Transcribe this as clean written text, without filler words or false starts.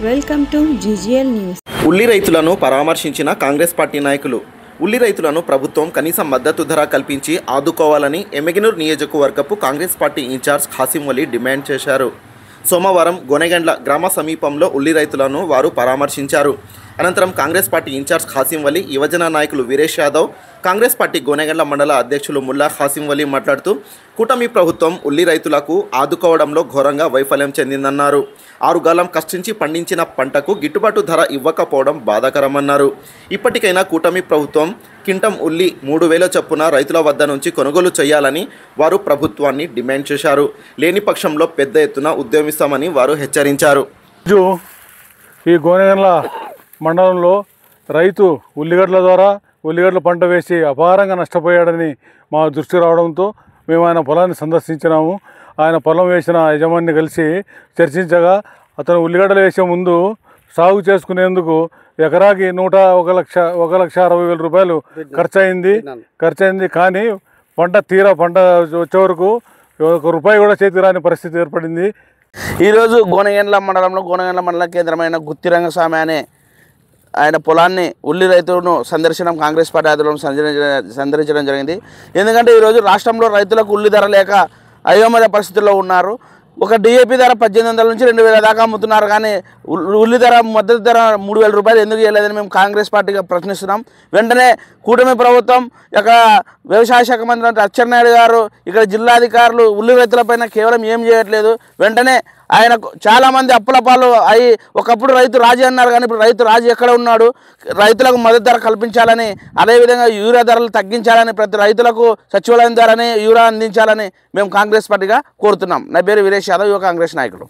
Welcome to GGL news. ఉల్లి రైతులను పరామర్శించిన Congress party నాయకులు. ఉల్లి రైతులను ప్రభుత్వం కనీస మద్దతు ధర కల్పించి ఆదుకోవాలని ఎమ్మిగనూరు నియోజకవర్గపు కాంగ్రెస్ పార్టీ ఇన్ఛార్జ్ ఖాసిం వలి డిమాండ్ చేశారు. సోమవారం గోనెగండ్ల గ్రామ సమీపంలో ఉల్లి రైతులను వారు పరామర్శించారు. అనంతరం కాంగ్రెస్ పార్టీ ఇన్ఛార్జ్ ఖాసిం వలి, యువజన నాయకులు వీరేష్ యాదవ్, కాంగ్రెస్ పార్టీ గోనెగండ్ల మండల అధ్యక్షులు ముల్లా ఖాసిం వలి మాట్లాడుతూ కూటమి ప్రభుత్వం ఉల్లి రైతులకు ఆదుకోవడంలో ఘోరంగా వైఫల్యం చెందిందన్నారు. 6 గాలం కష్టించి పండించిన పంటకు గిట్టుబాటు ధర ఇవ్వకపోవడం బాధాకరమన్నారు. ఇప్పటికైనా కూటమి ప్రభుత్వం కింటం ఉల్లి 3,000 చొప్పున రైతుల వద్ద నుంచి కొనుగోలు చేయాలని వారు ప్రభుత్వాన్ని డిమాండ్ చేశారు. లేని పక్షంలో పెద్ద ఎత్తున ఉద్యమిస్తామని వారు హెచ్చరించారు. ఈ గోనెగండ్ల మండలంలో రైతు ఉల్లిగడ్డల పంట వేసి అపారంగా నష్టపోయాడని మా దృష్టి రావడంతో మేము ఆయన పొలాన్ని సందర్శించినాము. ఆయన పొలం వేసిన యజమానిని కలిసి చర్చించగా అతను ఉల్లిగడ్డలు వేసే ముందు సాగు చేసుకునేందుకు ఎకరాకి 1,60,000 రూపాయలు ఖర్చు అయింది. కానీ పంట వచ్చే వరకు 1 రూపాయి కూడా చేతికి రాని పరిస్థితి ఏర్పడింది. ఈరోజు గోనెగండ్ల మండల కేంద్రమైన గుత్తి రంగస్వామి అనే ఆయన పొలాన్ని ఉల్లి రైతులను కాంగ్రెస్ పార్టీ ఆధ్వర్యంలో సందర్శించడం జరిగింది. ఎందుకంటే ఈరోజు రాష్ట్రంలో రైతులకు ఉల్లి ధర లేక అయోమయ పరిస్థితుల్లో ఉన్నారు. ఒక డిఏపి ధర 1,800 నుంచి 2,000 దాకా అమ్ముతున్నారు. కానీ ఉల్లి ధర మద్దతు ధర 3,000 రూపాయలు ఎందుకు ఇవ్వలేదని మేము కాంగ్రెస్ పార్టీగా ప్రశ్నిస్తున్నాం. వెంటనే కూటమి ప్రభుత్వం ఇక్కడ వ్యవసాయ శాఖ మంత్రి అచ్చెన్నాయుడు గారు, ఇక్కడ జిల్లాధికారులు ఉల్లి రైతులపైన కేవలం ఏం చేయట్లేదు. వెంటనే ఆయనకు చాలామంది అప్పుల పాలు అయ్యి ఒకప్పుడు రైతు రాజీ అన్నారు, కానీ ఇప్పుడు రైతు రాజీ ఎక్కడ ఉన్నాడు? రైతులకు మద్దతు ధర కల్పించాలని, అదేవిధంగా యూరియా ధరలు తగ్గించాలని, ప్రతి రైతులకు సచివాలయం ద్వారానే యూరియా అందించాలని మేము కాంగ్రెస్ పార్టీగా కోరుతున్నాం. నా పేరు వీరేష్ యాదవ్, యువ కాంగ్రెస్ నాయకుడు.